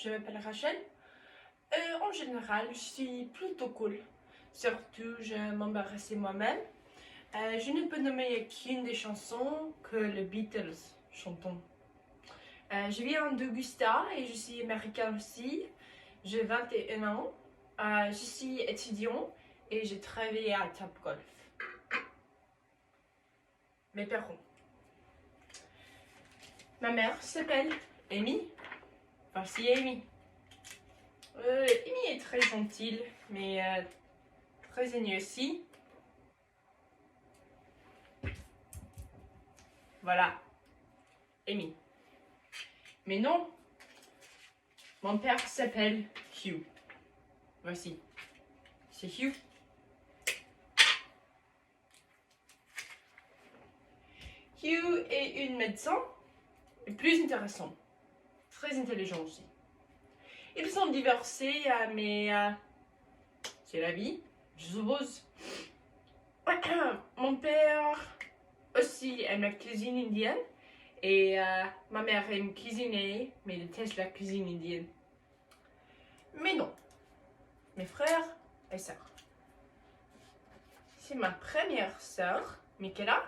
je m'appelle Rachel. En général, je suis plutôt cool. Surtout, je m'embarrassais moi-même. Je ne peux nommer qu'une des chansons que les Beatles chantent. Je vis en Augusta et je suis américaine aussi. J'ai 21 ans. Je suis étudiant et je travaille à Top Golf. Mes parents. Ma mère s'appelle Amy. Voici Amy. Amy est très gentille, mais très aimée aussi. Voilà, Amy. Mais non, mon père s'appelle Hugh. Voici, c'est Hugh. Hugh est une médecin, et plus intéressant, très intelligent aussi. Ils sont divorcés, mais c'est la vie, je suppose. Mon père aussi aime la cuisine indienne et ma mère aime cuisiner, mais déteste la cuisine indienne. Mais non, mes frères et sœurs. C'est ma première sœur, Michaela.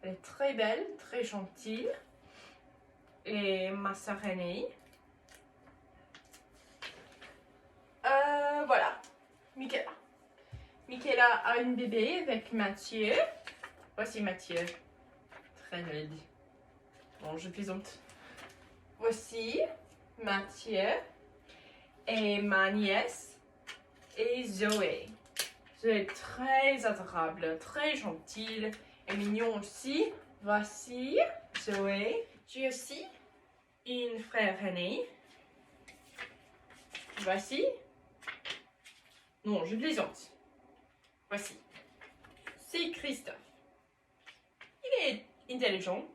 Elle est très belle, très gentille. Et ma sœur aînée. Voilà, Michaela. Michaela a une bébé avec Mathieu. Voici Mathieu. Très laid. Bon, je plaisante. Voici Mathieu et ma nièce et Zoé. Zoé est très adorable, très gentille et mignon aussi. Voici Zoé. J'ai aussi une frère aîné. Voici. Non, je plaisante. Voici. C'est Christophe. Il est intelligent,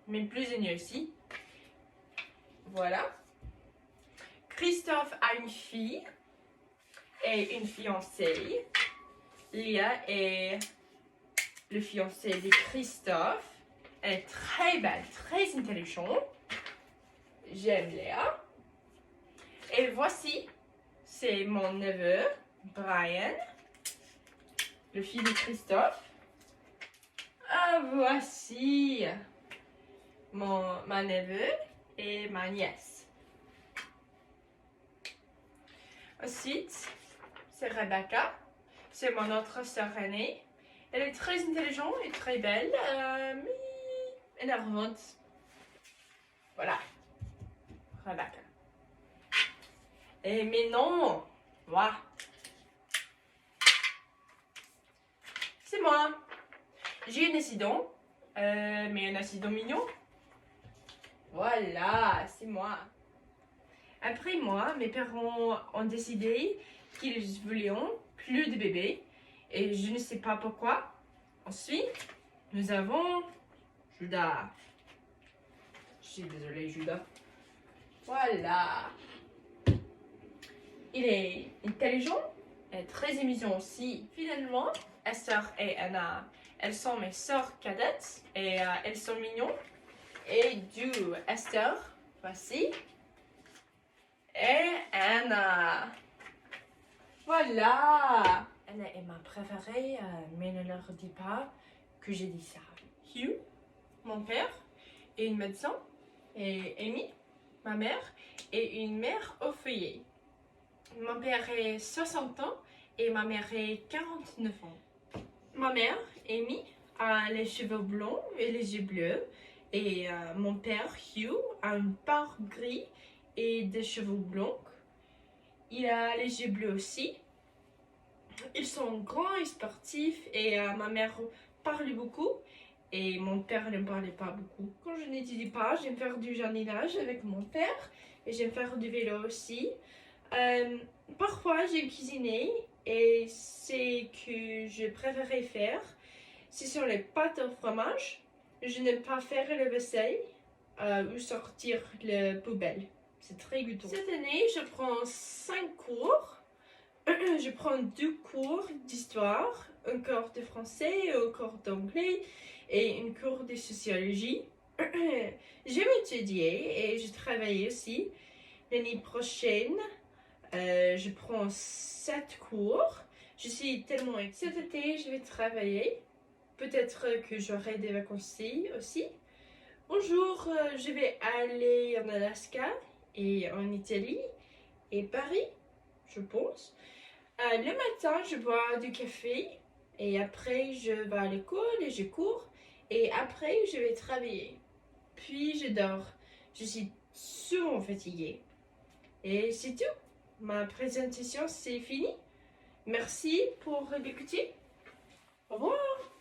mais plus aîné aussi. Voilà. Christophe a une fille et une fiancée. Léa est le fiancé de Christophe. Elle est très belle, très intelligente. J'aime Léa. Et voici, c'est mon neveu, Brian, le fils de Christophe. Ah, voici ma neveu et ma nièce. Ensuite, c'est Rebecca. C'est mon autre sœur aînée. Elle est très intelligente et très belle, mais énervante. Voilà, Rebecca. Et mais non, moi. C'est moi. J'ai un accident, mais un accident mignon. Voilà, c'est moi. Après moi, mes parents ont décidé qu'ils voulaient plus de bébés et je ne sais pas pourquoi. Ensuite, nous avons Judas. Je suis désolée, Judas. Voilà. Il est intelligent et très amusant aussi. Finalement, Esther et Anna, elles sont mes sœurs cadettes et elles sont mignonnes. Et du Esther, voici. Et Anna. Voilà. Anna est ma préférée, mais ne leur dis pas que j'ai dit ça. Hugh, mon père, est une médecin. Et Amy, ma mère, est une mère au foyer. Mon père est 60 ans et ma mère est 49 ans. Ma mère, Amy, a les cheveux blonds et les yeux bleus. Et mon père, Hugh, a une barbe gris et des cheveux blonds. Il a les yeux bleus aussi. Ils sont grands et sportifs et ma mère parle beaucoup et mon père ne parlait pas beaucoup. Quand je n'étudie pas, j'aime faire du jardinage avec mon père et j'aime faire du vélo aussi. Parfois, j'aime cuisiner et ce que je préférais faire, c'est sur les pâtes au fromage. Je n'aime pas faire la vaisselle ou sortir la poubelle. C'est très goûteux. Cette année, je prends 5 cours. Je prends 2 cours d'histoire, un cours de français, un cours d'anglais et un cours de sociologie. J'aime étudier et je travaille aussi. l'année prochaine, je prends 7 cours. Je suis tellement excitée. Cet été, je vais travailler. Peut-être que j'aurai des vacances aussi. Un jour, je vais aller en Alaska et en Italie et Paris, je pense. Le matin, je bois du café et après, je vais à l'école et je cours. Et après, je vais travailler. Puis, je dors. Je suis souvent fatiguée. Et c'est tout. Ma présentation, c'est fini. Merci pour l'écouter. Au revoir.